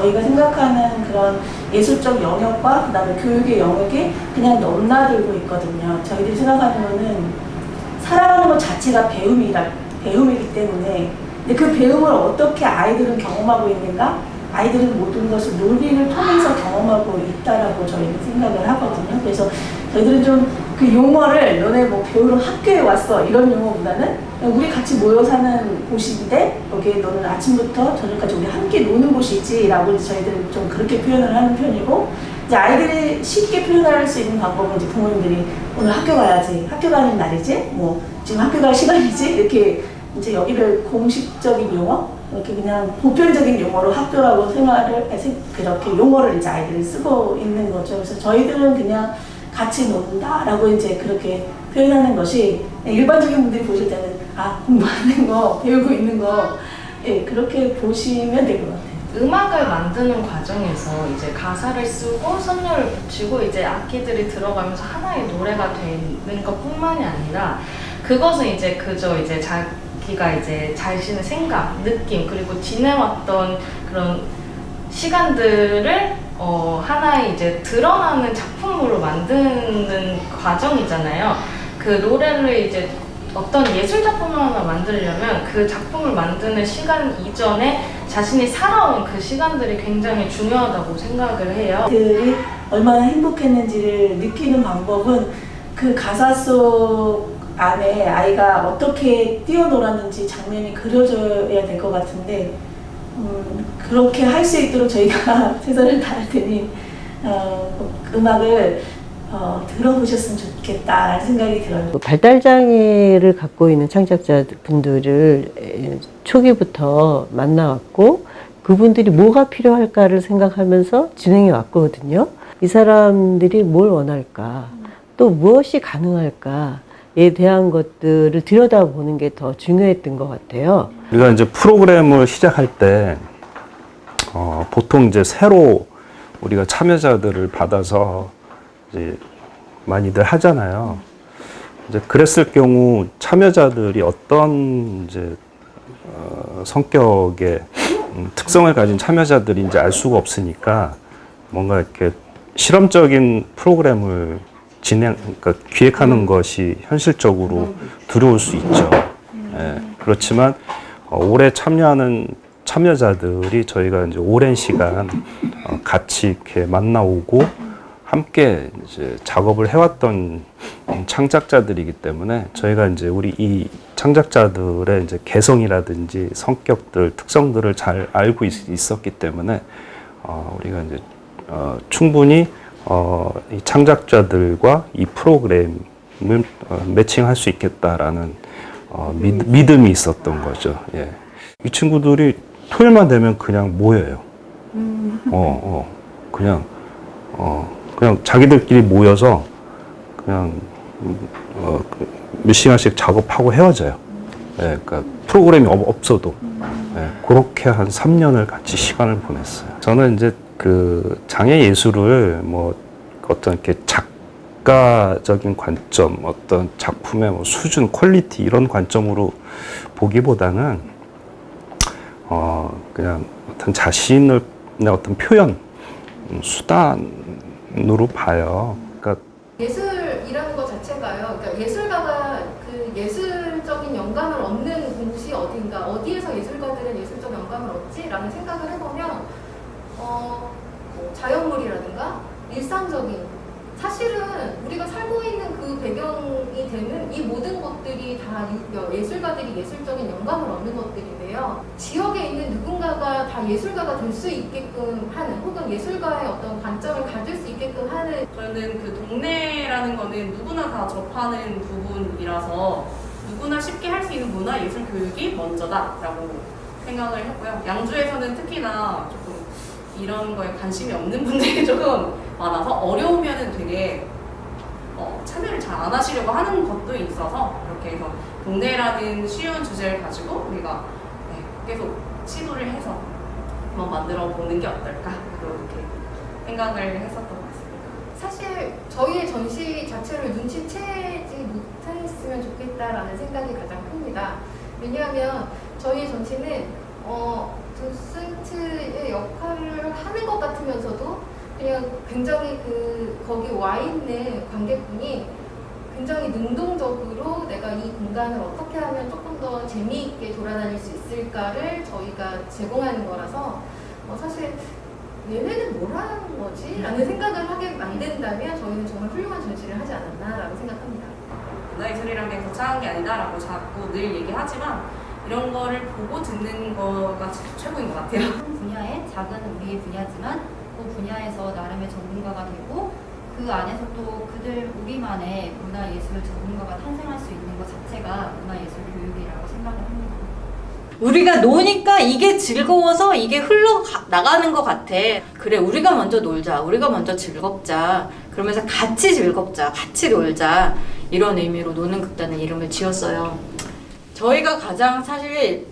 저희가 생각하는 그런 예술적 영역과 그다음에 교육의 영역이 그냥 넘나들고 있거든요. 저희들이 생각하는 거는 살아가는 것 자체가 배움이기 때문에 근데 그 배움을 어떻게 아이들은 경험하고 있는가? 아이들은 모든 것을 논리를 통해서 경험하고 있다라고 저희는 생각을 하거든요. 그래서 저희들은 좀 그 용어를 너네 뭐 배우러 학교에 왔어 이런 용어보다는 우리 같이 모여 사는 곳인데 여기에 너는 아침부터 저녁까지 우리 함께 노는 곳이지 라고 저희들은 좀 그렇게 표현을 하는 편이고 이제 아이들이 쉽게 표현할 수 있는 방법은 이제 부모님들이 오늘 학교 가야지 학교 가는 날이지 뭐 지금 학교 갈 시간이지 이렇게 이제 여기를 공식적인 용어 이렇게 그냥 보편적인 용어로 학교라고 생활을 해서 그렇게 용어를 이제 아이들이 쓰고 있는 거죠. 그래서 저희들은 그냥 같이 논다라고 이제 그렇게 표현하는 것이 일반적인 분들이 보실 때는 아 공부하는 거 배우고 있는 거 예, 그렇게 보시면 될 것 같아요. 음악을 만드는 과정에서 이제 가사를 쓰고 선율을 붙이고 이제 악기들이 들어가면서 하나의 노래가 되는 것뿐만이 아니라 그것은 이제 그저 이제 자기가 이제 자신의 생각, 느낌 그리고 지내왔던 그런 시간들을 하나의 이제 드러나는 작품으로 만드는 과정이잖아요. 그 노래를 이제 어떤 예술 작품을 하나 만들려면 그 작품을 만드는 시간 이전에 자신이 살아온 그 시간들이 굉장히 중요하다고 생각을 해요. 들이 얼마나 행복했는지를 느끼는 방법은 그 가사 속 안에 아이가 어떻게 뛰어놀았는지 장면이 그려져야 될 것 같은데 그렇게 할 수 있도록 저희가 최선을 다할 테니 음악을 들어보셨으면 좋겠다라는 생각이 들어요. 발달장애를 갖고 있는 창작자분들을 초기부터 만나왔고 그분들이 뭐가 필요할까를 생각하면서 진행해 왔거든요. 이 사람들이 뭘 원할까, 또 무엇이 가능할까에 대한 것들을 들여다보는 게 더 중요했던 것 같아요. 우리가 이제 프로그램을 시작할 때 보통 이제 새로 우리가 참여자들을 받아서 이제 많이들 하잖아요. 이제 그랬을 경우 참여자들이 어떤 이제 성격의 특성을 가진 참여자들인지 알 수가 없으니까 뭔가 이렇게 실험적인 프로그램을 그러니까 기획하는 것이 현실적으로 두려울 수 있죠. 예, 그렇지만 올해 참여하는 참여자들이 저희가 이제 오랜 시간 같이 이렇게 만나오고 함께 이제 작업을 해왔던 창작자들이기 때문에 저희가 이제 우리 이 창작자들의 이제 개성이라든지 성격들, 특성들을 잘 알고 있었기 때문에 우리가 이제 충분히 이 창작자들과 이 프로그램을 매칭할 수 있겠다라는 믿음이 있었던 거죠. 예. 이 친구들이 토요일만 되면 그냥 모여요. 그냥 자기들끼리 모여서 그냥 몇 시간씩 작업하고 헤어져요. 예, 그러니까 프로그램이 없어도 그렇게 한 3년을 같이 시간을 보냈어요. 저는 이제 그 장애 예술을 뭐 어떤 이렇게 작가적인 관점, 어떤 작품의 뭐 수준, 퀄리티 이런 관점으로 보기보다는 그냥 어떤 자신의 어떤 표현 수단으로 봐요. 그러니까 예술이라는 것 자체가요. 그러니까 예술가가 그 예술적인 영감을 얻는 곳이 어딘가, 어디에서 예술가들은 예술적 영감을 얻지라는 생각을 해보면 뭐 자연물이라든가 일상적인 사실은 우리가 살고 있는 그 배경이 되는 이 모든 것들이 다 예술가들이 예술적인 영감을 얻는 것들인데요. 지역에 있는 누군가가 다 예술가가 될 수 있게끔 하는 혹은 예술가의 어떤 관점을 가질 수 있게끔 하는 저는 그 동네라는 거는 누구나 다 접하는 부분이라서 누구나 쉽게 할 수 있는 문화예술 교육이 먼저다라고 생각을 했고요. 양주에서는 특히나 조금 이런 거에 관심이 없는 분들이 조금 많아서 어려우면은 되게 참여를 잘 안 하시려고 하는 것도 있어서 이렇게 해서 동네라는 쉬운 주제를 가지고 우리가 계속 시도를 해서 한번 만들어 보는 게 어떨까 그렇게 생각을 했었던 것 같습니다. 사실 저희의 전시 자체를 눈치채지 못했으면 좋겠다라는 생각이 가장 큽니다. 왜냐하면 저희의 전시는 도슨트의 역할을 하는 것 같으면서도 그냥 굉장히 거기 와 있는 관객분이 굉장히 능동적으로 내가 이 공간을 어떻게 하면 조금 더 재미있게 돌아다닐 수 있을까를 저희가 제공하는 거라서 사실 얘네는 뭘 하는 거지? 라는 생각을 하게 만든다면 저희는 정말 훌륭한 전시를 하지 않았나라고 생각합니다. 문화예술이란 게 거창한 게 아니다라고 자꾸 늘 얘기하지만 이런 거를 보고 듣는 거가 최고인 것 같아요. 한 분야의 작은 우리의 분야지만 그 분야에서 나름의 전문가가 되고 그 안에서 또 우리만의 문화예술 전문가가 탄생할 수 있는 것 자체가 문화예술 교육이라고 생각을 합니다. 우리가 노니까 이게 즐거워서 이게 흘러나가는 것 같아. 그래, 우리가 먼저 놀자. 우리가 먼저 즐겁자. 그러면서 같이 즐겁자. 같이 놀자. 이런 의미로 노는 극단은 이름을 지었어요. 저희가 가장 사실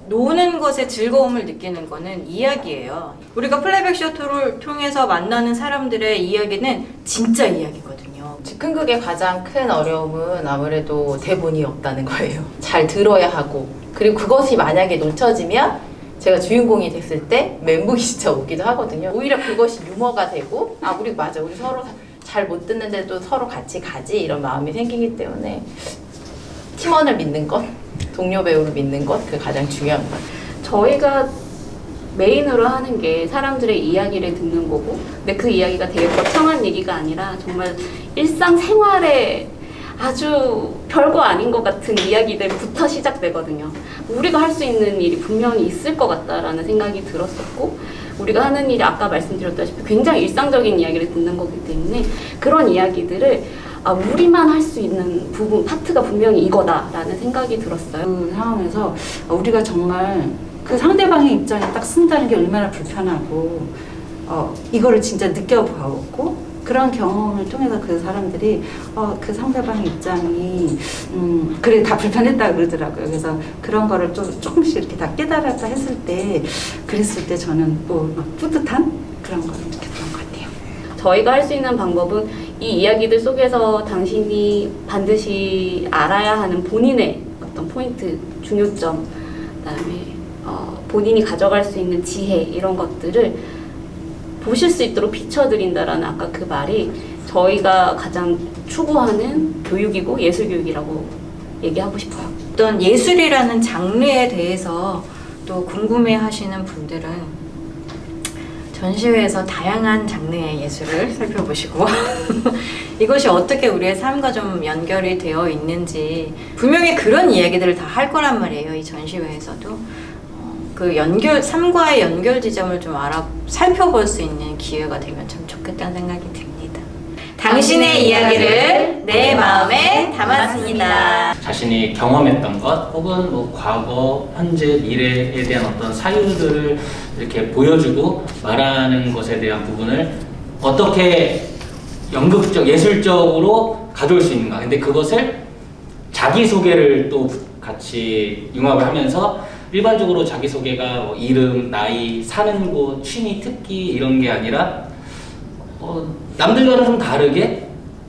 노는 것에 즐거움을 느끼는 거는 이야기예요. 우리가 플레이백 쇼를 통해서 만나는 사람들의 이야기는 진짜 이야기거든요. 즉흥극의 가장 큰 어려움은 아무래도 대본이 없다는 거예요. 잘 들어야 하고, 그리고 그것이 만약에 놓쳐지면 제가 주인공이 됐을 때 멘붕이 진짜 오기도 하거든요. 오히려 그것이 유머가 되고, 우리 서로 잘 못 듣는데도 서로 같이 가지, 이런 마음이 생기기 때문에 팀원을 믿는 것, 동료 배우를 믿는 것, 그게 가장 중요한 것 같아요. 저희가 메인으로 하는 게 사람들의 이야기를 듣는 거고, 근데 그 이야기가 되게 거창한 얘기가 아니라 정말 일상생활에 아주 별거 아닌 것 같은 이야기들부터 시작되거든요. 우리가 할 수 있는 일이 분명히 있을 것 같다라는 생각이 들었었고, 우리가 하는 일이 아까 말씀드렸다시피 굉장히 일상적인 이야기를 듣는 거기 때문에 그런 이야기들을 우리만 할 수 있는 부분, 파트가 분명히 이거다라는 생각이 들었어요. 그 상황에서 우리가 정말 그 상대방의 입장에 딱 쓴다는 게 얼마나 불편하고 이거를 진짜 느껴보고 그런 경험을 통해서 그 사람들이 그 상대방의 입장이 그래 다 불편했다 그러더라고요. 그래서 그런 거를 조금씩 이렇게 다 깨달았다 했을 때 그랬을 때 저는 막 뿌듯한 그런 거를 느꼈던 것 같아요. 저희가 할 수 있는 방법은 이 이야기들 속에서 당신이 반드시 알아야 하는 본인의 어떤 포인트, 중요점, 그다음에 본인이 가져갈 수 있는 지혜 이런 것들을 보실 수 있도록 비춰드린다라는 아까 그 말이 저희가 가장 추구하는 교육이고 예술교육이라고 얘기하고 싶어요. 어떤 예술이라는 장르에 대해서 또 궁금해하시는 분들은 전시회에서 다양한 장르의 예술을 살펴보시고 이것이 어떻게 우리의 삶과 좀 연결이 되어 있는지 분명히 그런 이야기들을 다 할 거란 말이에요. 이 전시회에서도 그 삶과의 연결 지점을 좀 살펴볼 수 있는 기회가 되면 참 좋겠다는 생각이 듭니다. 당신의 이야기를 내 마음에 담았습니다. 자신이 경험했던 것 혹은 뭐 과거, 현재, 미래에 대한 어떤 사유들을 이렇게 보여주고 말하는 것에 대한 부분을 어떻게 연극적, 예술적으로 가져올 수 있는가. 근데 그것을 자기소개를 또 같이 융합을 하면서 일반적으로 자기소개가 뭐 이름, 나이, 사는 곳, 취미, 특기 이런 게 아니라 남들과는 좀 다르게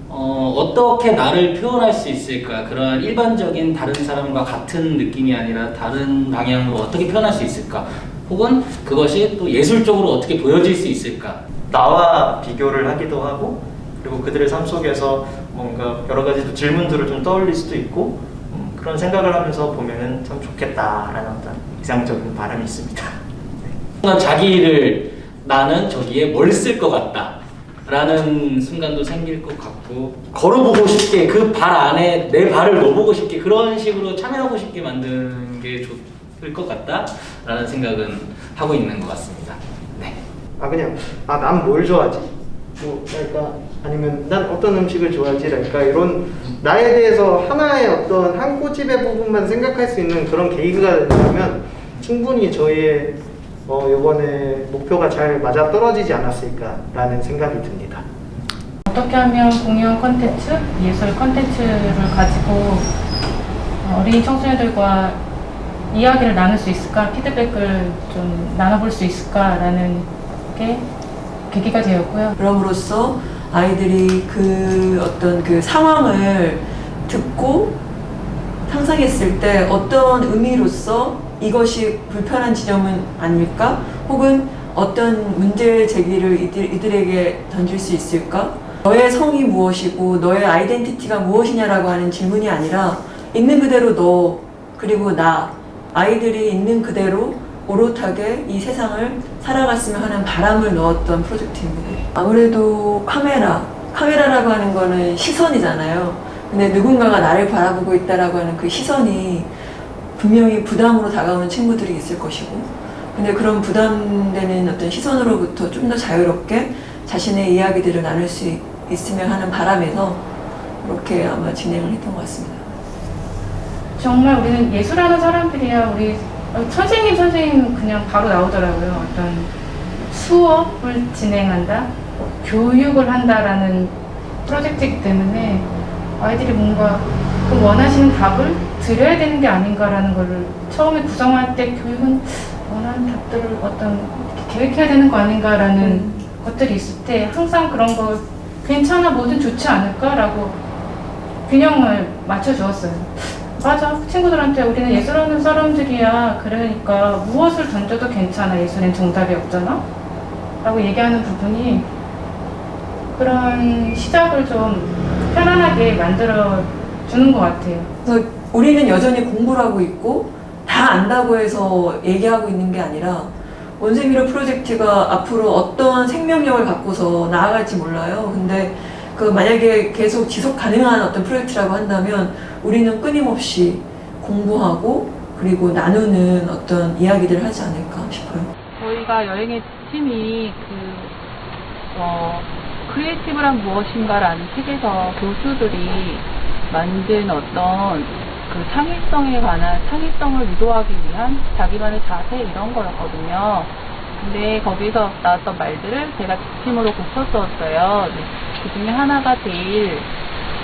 어떻게 나를 표현할 수 있을까, 그러한 일반적인 다른 사람과 같은 느낌이 아니라 다른 방향으로 어떻게 표현할 수 있을까, 혹은 그것이 또 예술적으로 어떻게 보여질 수 있을까. 나와 비교를 하기도 하고, 그리고 그들의 삶 속에서 뭔가 여러 가지 질문들을 좀 떠올릴 수도 있고, 그런 생각을 하면서 보면은 참 좋겠다라는 어떤 이상적인 바람이 있습니다. 네. 자기를 나는 저기에 뭘 쓸 것 같다 라는 순간도 생길 것 같고, 걸어보고 싶게 그 발 안에 내 발을 넣어보고 싶게 그런 식으로 참여하고 싶게 만드는 게 좋을 것 같다 라는 생각은 하고 있는 것 같습니다. 네. 그냥 난 뭘 좋아하지? 그러니까 아니면 난 어떤 음식을 좋아하지? 그러니까 이런 나에 대해서 하나의 어떤 한 꼬집의 부분만 생각할 수 있는 그런 계기가 된다면 충분히 저희의 이번에 목표가 잘 맞아 떨어지지 않았을까라는 생각이 듭니다. 어떻게 하면 공연 콘텐츠, 예술 콘텐츠를 가지고 어린이 청소년들과 이야기를 나눌 수 있을까, 피드백을 좀 나눠볼 수 있을까라는 게 계기가 되었고요. 그럼으로써 아이들이 그 어떤 그 상황을 듣고 상상했을 때 어떤 의미로서 이것이 불편한 지점은 아닐까? 혹은 어떤 문제 제기를 이들에게 던질 수 있을까? 너의 성이 무엇이고 너의 아이덴티티가 무엇이냐라고 하는 질문이 아니라 있는 그대로 너 그리고 나 아이들이 있는 그대로 오롯하게 이 세상을 살아갔으면 하는 바람을 넣었던 프로젝트입니다. 아무래도 카메라라고 하는 거는 시선이잖아요. 근데 누군가가 나를 바라보고 있다라고 하는 그 시선이 분명히 부담으로 다가오는 친구들이 있을 것이고, 근데 그런 부담되는 어떤 시선으로부터 좀 더 자유롭게 자신의 이야기들을 나눌 수 있으면 하는 바람에서 그렇게 아마 진행을 했던 것 같습니다. 정말 우리는 예술하는 사람들이야. 우리 선생님 그냥 바로 나오더라고요. 어떤 수업을 진행한다, 교육을 한다라는 프로젝트이기 때문에 아이들이 뭔가 그 원하시는 답을 드려야 되는 게 아닌가라는 거를 처음에 구성할 때 교육은 원하는 답들을 어떤 계획해야 되는 거 아닌가라는 것들이 있을 때 항상 그런 거 괜찮아 뭐든 좋지 않을까라고 균형을 맞춰주었어요. 맞아. 친구들한테 우리는 예술하는 사람들이야. 그러니까 무엇을 던져도 괜찮아. 예술엔 정답이 없잖아. 라고 얘기하는 부분이 그런 시작을 좀 편안하게 만들어주는 것 같아요. 그래서 우리는 여전히 공부를 하고 있고 다 안다고 해서 얘기하고 있는 게 아니라 원세미러 프로젝트가 앞으로 어떤 생명력을 갖고서 나아갈지 몰라요. 근데 그 만약에 계속 지속 가능한 어떤 프로젝트라고 한다면 우리는 끊임없이 공부하고 그리고 나누는 어떤 이야기들을 하지 않을까 싶어요. 저희가 여행의 팀이 크리에이티브란 무엇인가라는 책에서 교수들이 만든 어떤 그 창의성에 관한 창의성을 유도하기 위한 자기만의 자세 이런 거였거든요. 근데 거기서 나왔던 말들을 제가 지침으로 고쳤었어요. 그 중에 하나가 제일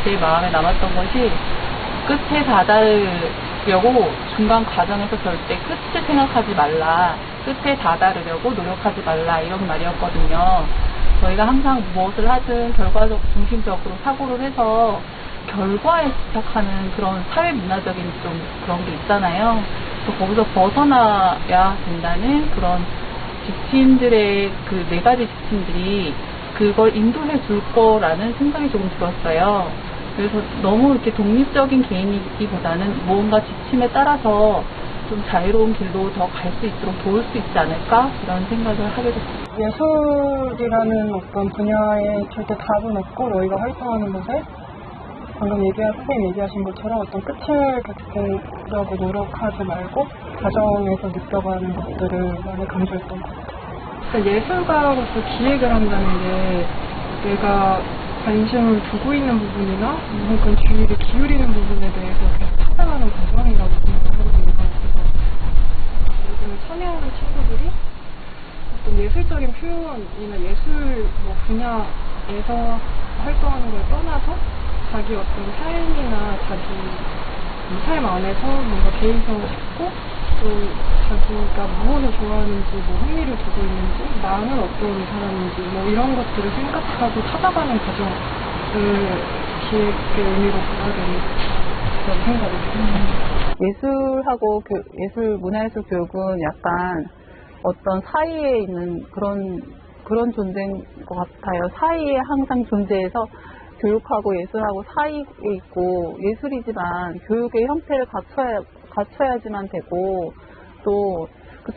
제 마음에 남았던 것이 끝에 다다르려고 중간 과정에서 절대 끝을 생각하지 말라. 끝에 다다르려고 노력하지 말라. 이런 말이었거든요. 저희가 항상 무엇을 하든 결과적 중심적으로 사고를 해서 결과에 집착하는 그런 사회 문화적인 좀 그런 게 있잖아요. 그래서 거기서 벗어나야 된다는 그런 지침들의 그 4가지 지침들이 그걸 인도해 줄 거라는 생각이 조금 들었어요. 그래서 너무 이렇게 독립적인 개인이기보다는 뭔가 지침에 따라서 좀 자유로운 길로 더 갈 수 있도록 도울 수 있지 않을까 이런 생각을 하게 됐습니다. 예술이라는 어떤 분야에 절대 답은 없고 너희가 활동하는 곳에 방금 선생님 얘기하신 것처럼 어떤 끝을 겪으려고 노력하지 말고 과정에서 느껴가는 것들을 많이 강조했던 것 같아요. 그러니까 예술가로서 기획을 한다는 게 내가 관심을 두고 있는 부분이나 혹은 주의를 기울이는 부분에 대해서 계속 찾아가는 과정이라고 생각을 하거든요. 그래서 요즘 참여하는 친구들이 어떤 예술적인 표현이나 예술 분야에서 활동하는 걸 떠나서 자기 어떤 삶이나 자기 삶 안에서 뭔가 개인성을 찾고 또 자기가 무엇을 좋아하는지 흥미를 두고 있는지 나는 어떤 사람인지 이런 것들을 생각하고 찾아가는 과정을 기획의 의미로 봐야 되는 그런 생각이 듭니다. 예술하고 예술 문화예술 교육은 약간 어떤 사이에 있는 그런 존재인 것 같아요. 사이에 항상 존재해서 교육하고 예술하고 사이에 있고 예술이지만 교육의 형태를 갖춰야지만 되고 또 그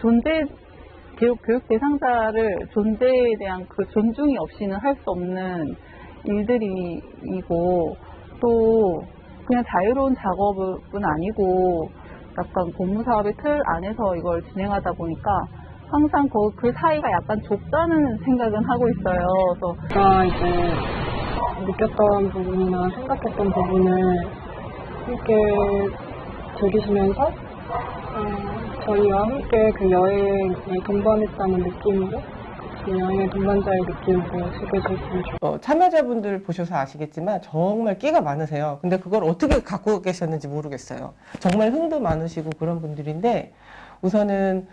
교육 대상자를 존재에 대한 그 존중이 없이는 할 수 없는 일들이고 또 그냥 자유로운 작업은 아니고 약간 공무사업의 틀 안에서 이걸 진행하다 보니까 항상 그 사이가 약간 좁다는 생각은 하고 있어요. 그래서 제가 이제 느꼈던 부분이나 생각했던 부분을 함께 즐기시면서 저희와 함께 그 여행에 동반했다는 느낌으로 그 여행의 동반자의 느낌으로 즐겨주시면 좋겠습니다. 참여자분들 보셔서 아시겠지만 정말 끼가 많으세요. 근데 그걸 어떻게 갖고 계셨는지 모르겠어요. 정말 흥도 많으시고 그런 분들인데 우선은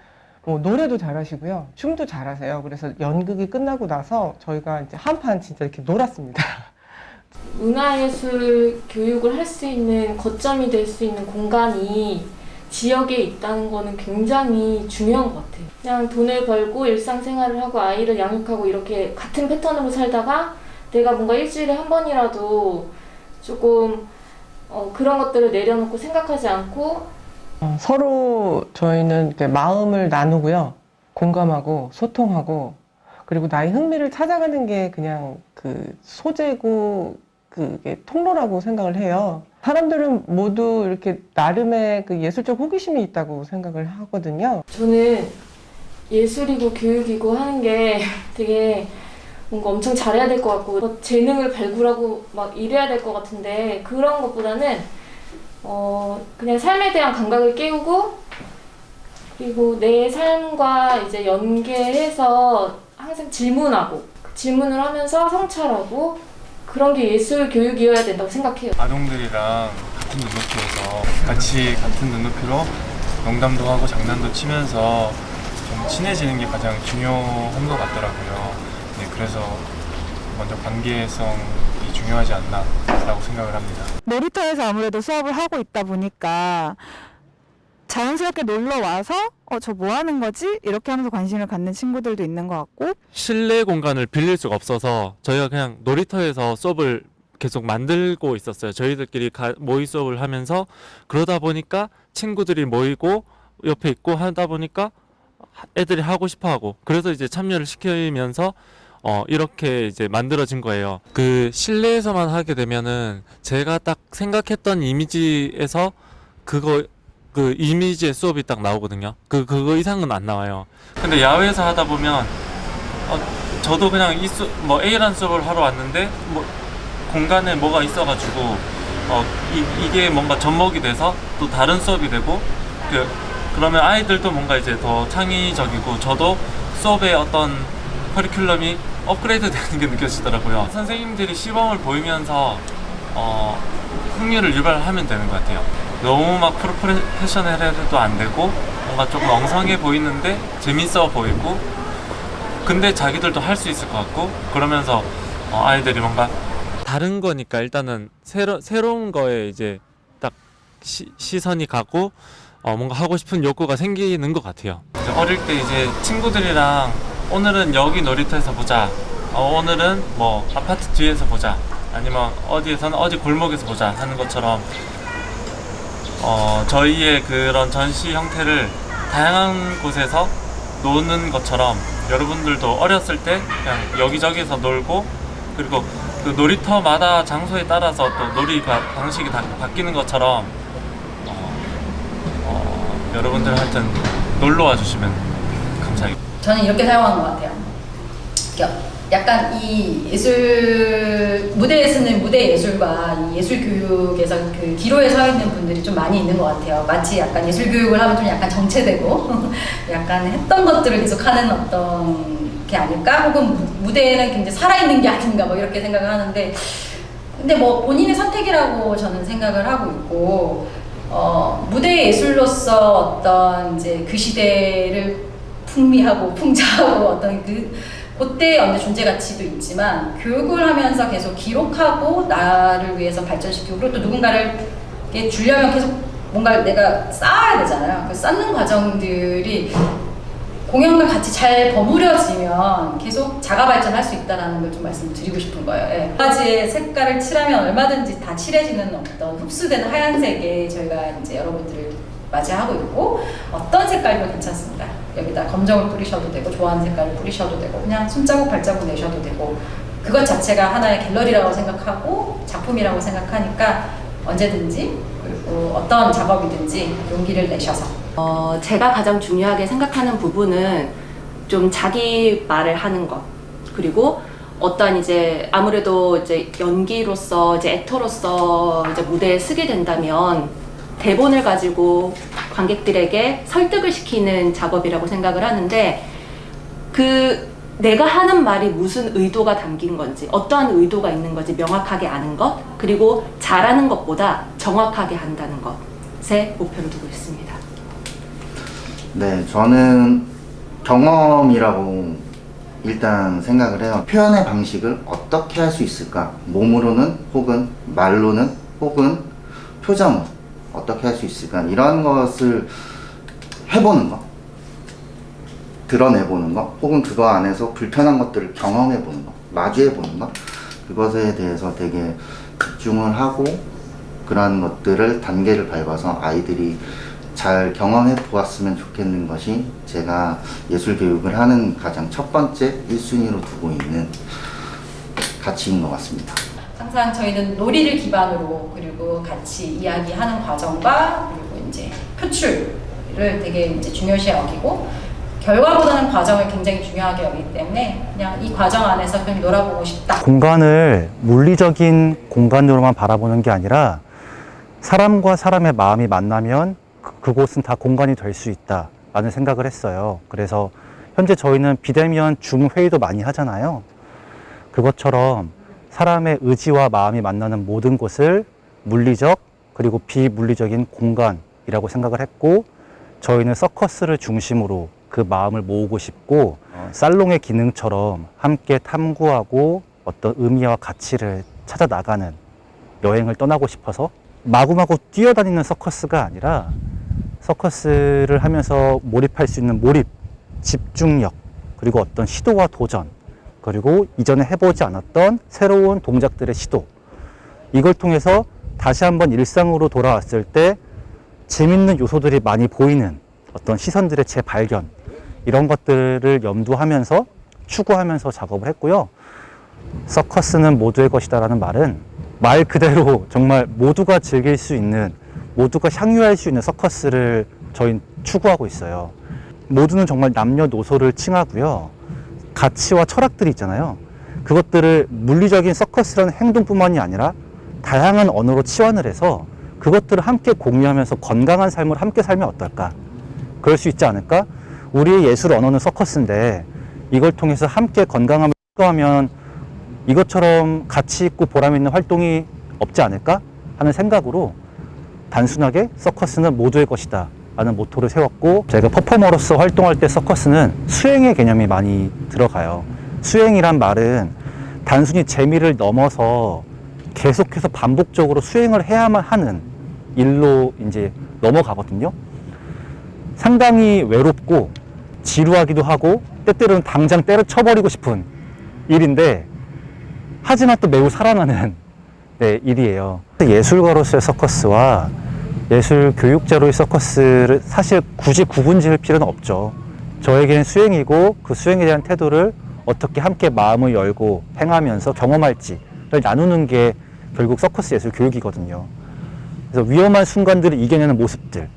노래도 잘하시고요. 춤도 잘하세요. 그래서 연극이 끝나고 나서 저희가 이제 한판 진짜 이렇게 놀았습니다. 문화예술 교육을 할 수 있는 거점이 될 수 있는 공간이 지역에 있다는 거는 굉장히 중요한 것 같아요. 그냥 돈을 벌고 일상생활을 하고 아이를 양육하고 이렇게 같은 패턴으로 살다가 내가 뭔가 일주일에 한 번이라도 조금 그런 것들을 내려놓고 생각하지 않고 서로 저희는 이렇게 마음을 나누고요. 공감하고 소통하고 그리고 나의 흥미를 찾아가는 게 그냥 그 소재고 그게 통로라고 생각을 해요. 사람들은 모두 이렇게 나름의 그 예술적 호기심이 있다고 생각을 하거든요. 저는 예술이고 교육이고 하는 게 되게 뭔가 엄청 잘해야 될 것 같고 뭐 재능을 발굴하고 막 이래야 될 것 같은데 그런 것보다는 그냥 삶에 대한 감각을 깨우고 그리고 내 삶과 이제 연계해서 항상 질문하고 질문을 하면서 성찰하고 그런 게 예술 교육이어야 된다고 생각해요. 아동들이랑 같은 눈높이에서 같이 같은 눈높이로 농담도 하고 장난도 치면서 좀 친해지는 게 가장 중요한 것 같더라고요. 네, 그래서 먼저 관계성이 중요하지 않나라고 생각을 합니다. 놀이터에서 아무래도 수업을 하고 있다 보니까 자연스럽게 놀러 와서 저 뭐 하는 거지? 이렇게 하면서 관심을 갖는 친구들도 있는 것 같고 실내 공간을 빌릴 수가 없어서 저희가 그냥 놀이터에서 수업을 계속 만들고 있었어요. 저희들끼리 모의 수업을 하면서 그러다 보니까 친구들이 모이고 옆에 있고 하다 보니까 애들이 하고 싶어 하고 그래서 이제 참여를 시키면서 이렇게 이제 만들어진 거예요. 그 실내에서만 하게 되면은 제가 딱 생각했던 이미지에서 그 이미지의 수업이 딱 나오거든요. 그거 이상은 안 나와요. 근데 야외에서 하다 보면 저도 그냥 A라는 수업을 하러 왔는데 뭐 공간에 뭐가 있어가지고 이게 뭔가 접목이 돼서 또 다른 수업이 되고 그러면 아이들도 뭔가 이제 더 창의적이고 저도 수업의 어떤 커리큘럼이 업그레이드 되는 게 느껴지더라고요. 선생님들이 시범을 보이면서 흥미를 유발하면 되는 것 같아요. 너무 막 프로페셔널해도 안 되고 뭔가 조금 엉성해 보이는데 재밌어 보이고 근데 자기들도 할 수 있을 것 같고 그러면서 아이들이 뭔가 다른 거니까 일단은 새로운 거에 이제 딱 시선이 가고 뭔가 하고 싶은 욕구가 생기는 것 같아요. 이제 어릴 때 이제 친구들이랑 오늘은 여기 놀이터에서 보자, 오늘은 뭐 아파트 뒤에서 보자, 아니면 어디에서는 어디 골목에서 보자 하는 것처럼 저희의 그런 전시 형태를 다양한 곳에서 노는 것처럼 여러분들도 어렸을 때 그냥 여기저기서 놀고 그리고 그 놀이터마다 장소에 따라서 또 놀이 방식이 다 바뀌는 것처럼 여러분들 하여튼 놀러 와주시면 감사하겠습니다. 저는 이렇게 사용하는 것 같아요. 약간 이 예술 무대에 쓰는 무대 예술과 이 예술 교육에서 그 기로에 서 있는 분들이 좀 많이 있는 것 같아요. 마치 약간 예술 교육을 하면 좀 약간 정체되고 약간 했던 것들을 계속하는 어떤 게 아닐까? 혹은 무대에는 굉장히 살아있는 게 아닌가 뭐 이렇게 생각을 하는데 근데 뭐 본인의 선택이라고 저는 생각을 하고 있고 무대 예술로서 어떤 이제 그 시대를 풍미하고 풍자하고 어떤 그때의 어느 존재 가치도 있지만 교육을 하면서 계속 기록하고 나를 위해서 발전시키고 그리고 또 누군가를 주려면 계속 뭔가를 내가 쌓아야 되잖아요. 그 쌓는 과정들이 공연과 같이 잘 버무려지면 계속 자가 발전할 수 있다는 걸 좀 말씀드리고 싶은 거예요. 예. 두 가지의 색깔을 칠하면 얼마든지 다 칠해지는 어떤 흡수된 하얀색에 저희가 이제 여러분들을 맞이하고 있고 어떤 색깔도 괜찮습니다. 여기다 검정을 뿌리셔도 되고 좋아하는 색깔을 뿌리셔도 되고 그냥 손자국 발자국 내셔도 되고 그것 자체가 하나의 갤러리라고 생각하고 작품이라고 생각하니까 언제든지 그리고 어떤 작업이든지 용기를 내셔서 제가 가장 중요하게 생각하는 부분은 좀 자기 말을 하는 것 그리고 어떤 이제 아무래도 이제 연기로서 이제 액터로서 이제 무대에 서게 된다면 대본을 가지고 관객들에게 설득을 시키는 작업이라고 생각을 하는데 내가 하는 말이 무슨 의도가 담긴 건지 어떠한 의도가 있는 건지 명확하게 아는 것 그리고 잘하는 것보다 정확하게 한다는 것에 목표를 두고 있습니다. 네, 저는 경험이라고 일단 생각을 해요. 표현의 방식을 어떻게 할 수 있을까? 몸으로는 혹은 말로는 혹은 표정으로 어떻게 할 수 있을까 이런 것을 해보는 거, 드러내보는 거, 혹은 그거 안에서 불편한 것들을 경험해보는 거, 마주해보는 거, 그것에 대해서 되게 집중을 하고 그러한 것들을 단계를 밟아서 아이들이 잘 경험해 보았으면 좋겠는 것이 제가 예술 교육을 하는 가장 첫 번째 1순위로 두고 있는 가치인 것 같습니다. 항상 저희는 놀이를 기반으로 그리고 같이 이야기하는 과정과 그리고 이제 표출을 되게 이제 중요시 여기고 결과보다는 과정을 굉장히 중요하게 여기기 때문에 그냥 이 과정 안에서 그냥 놀아보고 싶다. 공간을 물리적인 공간으로만 바라보는 게 아니라 사람과 사람의 마음이 만나면 그곳은 다 공간이 될 수 있다라는 생각을 했어요. 그래서 현재 저희는 비대면 줌 회의도 많이 하잖아요. 그것처럼 사람의 의지와 마음이 만나는 모든 곳을 물리적 그리고 비물리적인 공간이라고 생각을 했고, 저희는 서커스를 중심으로 그 마음을 모으고 싶고, 살롱의 기능처럼 함께 탐구하고 어떤 의미와 가치를 찾아 나가는 여행을 떠나고 싶어서 마구마구 뛰어다니는 서커스가 아니라 서커스를 하면서 몰입할 수 있는 몰입, 집중력, 그리고 어떤 시도와 도전, 그리고 이전에 해보지 않았던 새로운 동작들의 시도, 이걸 통해서 다시 한번 일상으로 돌아왔을 때 재밌는 요소들이 많이 보이는 어떤 시선들의 재발견, 이런 것들을 염두하면서 추구하면서 작업을 했고요. 서커스는 모두의 것이다라는 말은 말 그대로 정말 모두가 즐길 수 있는, 모두가 향유할 수 있는 서커스를 저희는 추구하고 있어요. 모두는 정말 남녀노소를 칭하고요. 가치와 철학들이 있잖아요. 그것들을 물리적인 서커스라는 행동뿐만이 아니라 다양한 언어로 치환을 해서 그것들을 함께 공유하면서 건강한 삶을 함께 살면 어떨까? 그럴 수 있지 않을까? 우리의 예술 언어는 서커스인데 이걸 통해서 함께 건강함을 추구하면 이것처럼 가치 있고 보람 있는 활동이 없지 않을까 하는 생각으로 단순하게 서커스는 모두의 것이다 라는 모토를 세웠고, 제가 퍼포머로서 활동할 때 서커스는 수행의 개념이 많이 들어가요. 수행이란 말은 단순히 재미를 넘어서 계속해서 반복적으로 수행을 해야만 하는 일로 이제 넘어가거든요. 상당히 외롭고 지루하기도 하고 때때로는 당장 때려쳐버리고 싶은 일인데, 하지만 또 매우 살아나는 일이에요. 예술가로서의 서커스와 예술 교육자로의 서커스를 사실 굳이 구분 지을 필요는 없죠. 저에게는 수행이고 그 수행에 대한 태도를 어떻게 함께 마음을 열고 행하면서 경험할지를 나누는 게 결국 서커스 예술 교육이거든요. 그래서 위험한 순간들을 이겨내는 모습들,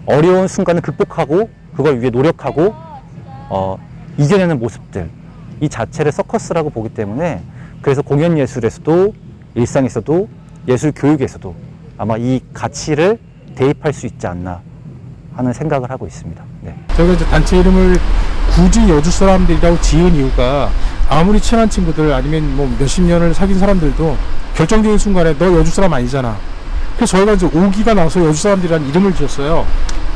어려운 순간을 극복하고 그걸 위해 노력하고 이겨내는 모습들, 이 자체를 서커스라고 보기 때문에, 그래서 공연 예술에서도 일상에서도 예술 교육에서도 아마 이 가치를 대입할 수 있지 않나 하는 생각을 하고 있습니다. 네. 저희가 이제 단체 이름을 굳이 여주 사람들이라고 지은 이유가, 아무리 친한 친구들 아니면 뭐 몇십 년을 사귄 사람들도 결정적인 순간에 너 여주 사람 아니잖아. 그래서 저희가 이제 오기가 나서 여주 사람들이라는 이름을 지었어요.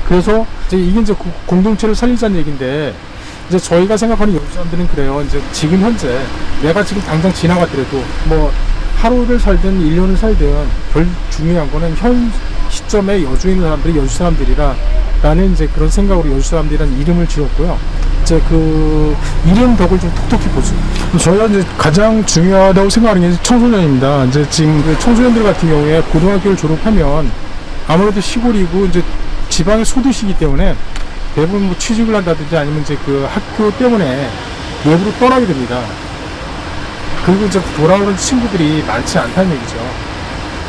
그래서 이게 이제 공동체를 살리자는 얘기인데, 이제 저희가 생각하는 여주 사람들은 그래요. 이제 지금 현재 내가 지금 당장 지나갔더라도 뭐 하루를 살든 1년을 살든 별 중요한 거는 현 시점에 여주에 있는 사람들이 여주 사람들이라는 이제 그런 생각으로 여주 사람들이라는 이름을 지었고요. 이제 그 이름 덕을 좀 톡톡히 보죠. 저희가 이제 가장 중요하다고 생각하는 게 청소년입니다. 이제 지금 그 청소년들 같은 경우에 고등학교를 졸업하면 아무래도 시골이고 이제 지방의 소도시이기 때문에 대부분 뭐 취직을 한다든지 아니면 이제 그 학교 때문에 외부로 떠나게 됩니다. 그리고 이제 돌아오는 친구들이 많지 않다는 얘기죠.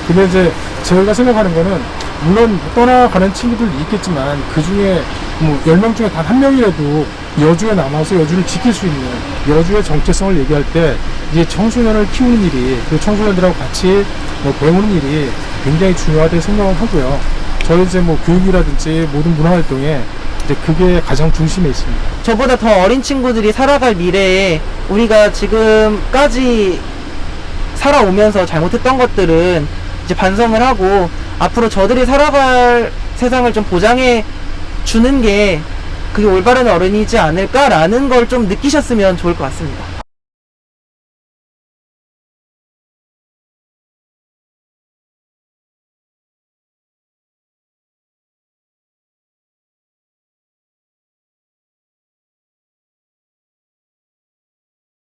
근데 이제 저희가 생각하는 거는, 물론 떠나가는 친구들도 있겠지만 그 중에 뭐 10명 중에 단 한 명이라도 여주에 남아서 여주를 지킬 수 있는, 여주의 정체성을 얘기할 때 이제 청소년을 키우는 일이, 그 청소년들하고 같이 뭐 배우는 일이 굉장히 중요하다고 생각을 하고요. 저희 이제 뭐 교육이라든지 모든 문화활동에 이제 그게 가장 중심에 있습니다. 저보다 더 어린 친구들이 살아갈 미래에 우리가 지금까지 살아오면서 잘못했던 것들은 이제 반성을 하고 앞으로 저들이 살아갈 세상을 좀 보장해 주는 게 그게 올바른 어른이지 않을까라는 걸 좀 느끼셨으면 좋을 것 같습니다.